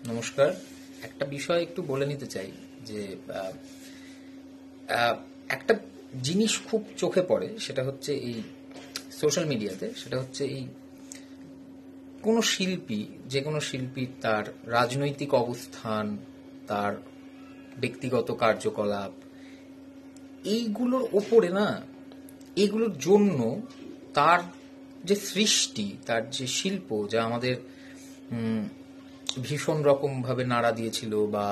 নমস্কার। একটা বিষয় একটু বলে নিতে চাই যে একটা জিনিস খুব চোখে পড়ে, সেটা হচ্ছে এই সোশ্যাল মিডিয়াতে, সেটা হচ্ছে এই কোনো শিল্পী, যে কোনো শিল্পী তার রাজনৈতিক অবস্থান, তার ব্যক্তিগত কার্যকলাপ, এইগুলোর ওপরে না, এইগুলোর জন্য তার যে সৃষ্টি, তার যে শিল্প, যা আমাদের ভীষণ রকম ভাবে নাড়া দিয়েছিল বা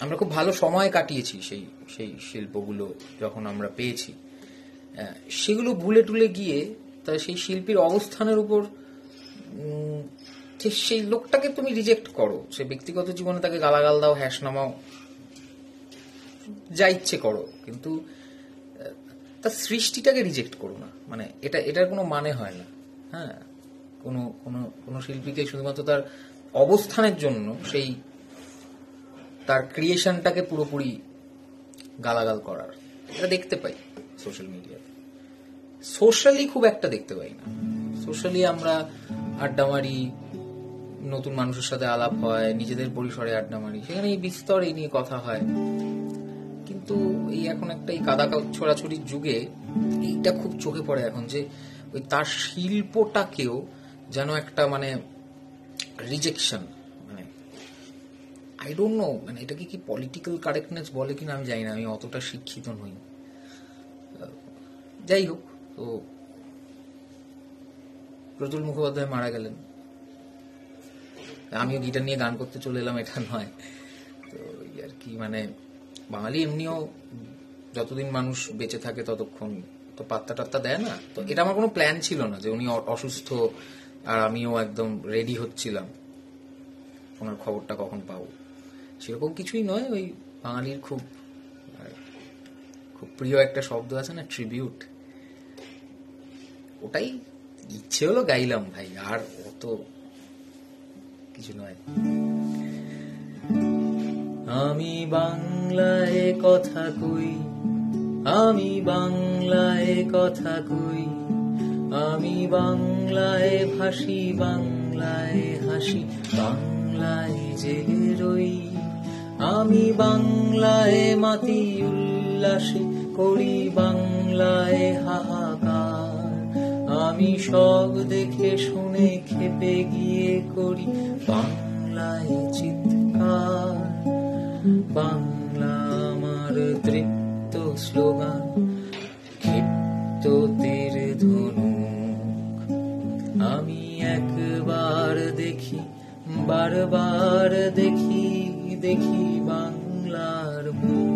আমরা খুব ভালো সময় কাটিয়েছি সেই সেই শিল্পগুলো যখন আমরা পেয়েছি, সেগুলো ভুলে টুলে গিয়ে তা সেই শিল্পীর অবস্থানের উপর সেই লোকটাকে তুমি রিজেক্ট করো, সে ব্যক্তিগত জীবনে তাকে গালাগাল দাও, হ্যাশ নামাও, যা ইচ্ছে করো, কিন্তু তার সৃষ্টিটাকে রিজেক্ট করো না। মানে এটার কোনো মানে হয় না। হ্যাঁ, কোনো কোনো কোনো শিল্পীকে শুধুমাত্র তার অবস্থানের জন্য সেই তার ক্রিয়েশনটাকে পুরোপুরি গালাগাল করার, এটা দেখতে পাই সোশ্যাল মিডিয়াতে। সোশ্যালি খুব একটা দেখতে পাই না। সোশ্যালি আমরা আড্ডা মারি, নতুন মানুষের সাথে আলাপ হয়, নিজেদের পরিসরে আড্ডা মারি, সেখানে এই বিস্তর এই নিয়ে কথা হয়। কিন্তু এই এখন একটা এই কাদা ছোড়াছড়ির যুগে এইটা খুব চোখে পড়ে এখন, যে ওই তার শিল্পটাকেও যেন একটা মানে রিজেকশন, মানে আই ডোন্ট নো, মানে এটাকে কি পলিটিক্যাল কারেক্টনেস বলে কিনা আমি জানি না, আমি অতটা শিক্ষিত নই। যাই হোক, তো প্রতুল মুখোপাধ্যায় মারা গেলেন, আমিও গিটার নিয়ে গান করতে চলে এলাম, এটা নয় তো আর কি। মানে বাঙালি এমনিও যতদিন মানুষ বেঁচে থাকে ততক্ষণ তো পাত্তা টাত্তা দেয় না। তো এটা আমার কোনো প্ল্যান ছিল না যে উনি অসুস্থ আর আমিও একদম রেডি হচ্ছিলাম ওনার খবরটা কখন পাবো, সেরকম কিছুই নয়। ওই বাঙালির খুব খুব প্রিয় একটা শব্দ আছে না, ট্রিবিউট, ওটাই ইচ্ছে হলো গাইলাম ভাই, আর অত কিছু নয়। আমি বাংলায় কথা কই, আমি বাংলায় কথা কই, আমি বাংলায় ভাসি, বাংলায় হাসি, বাংলায় জেগে রই। আমি বাংলায় মাতি উল্লাসে করি, বাংলায় হাহাকার। আমি সব দেখে শুনে খেপে গিয়ে করি বাংলায় চিৎকার। বাংলা আমার তৃপ্ত স্লোগান, ক্ষিপ্ত তীর ধনুক। আমি একবার দেখি, বারবার দেখি, দেখি বাংলার মুখ।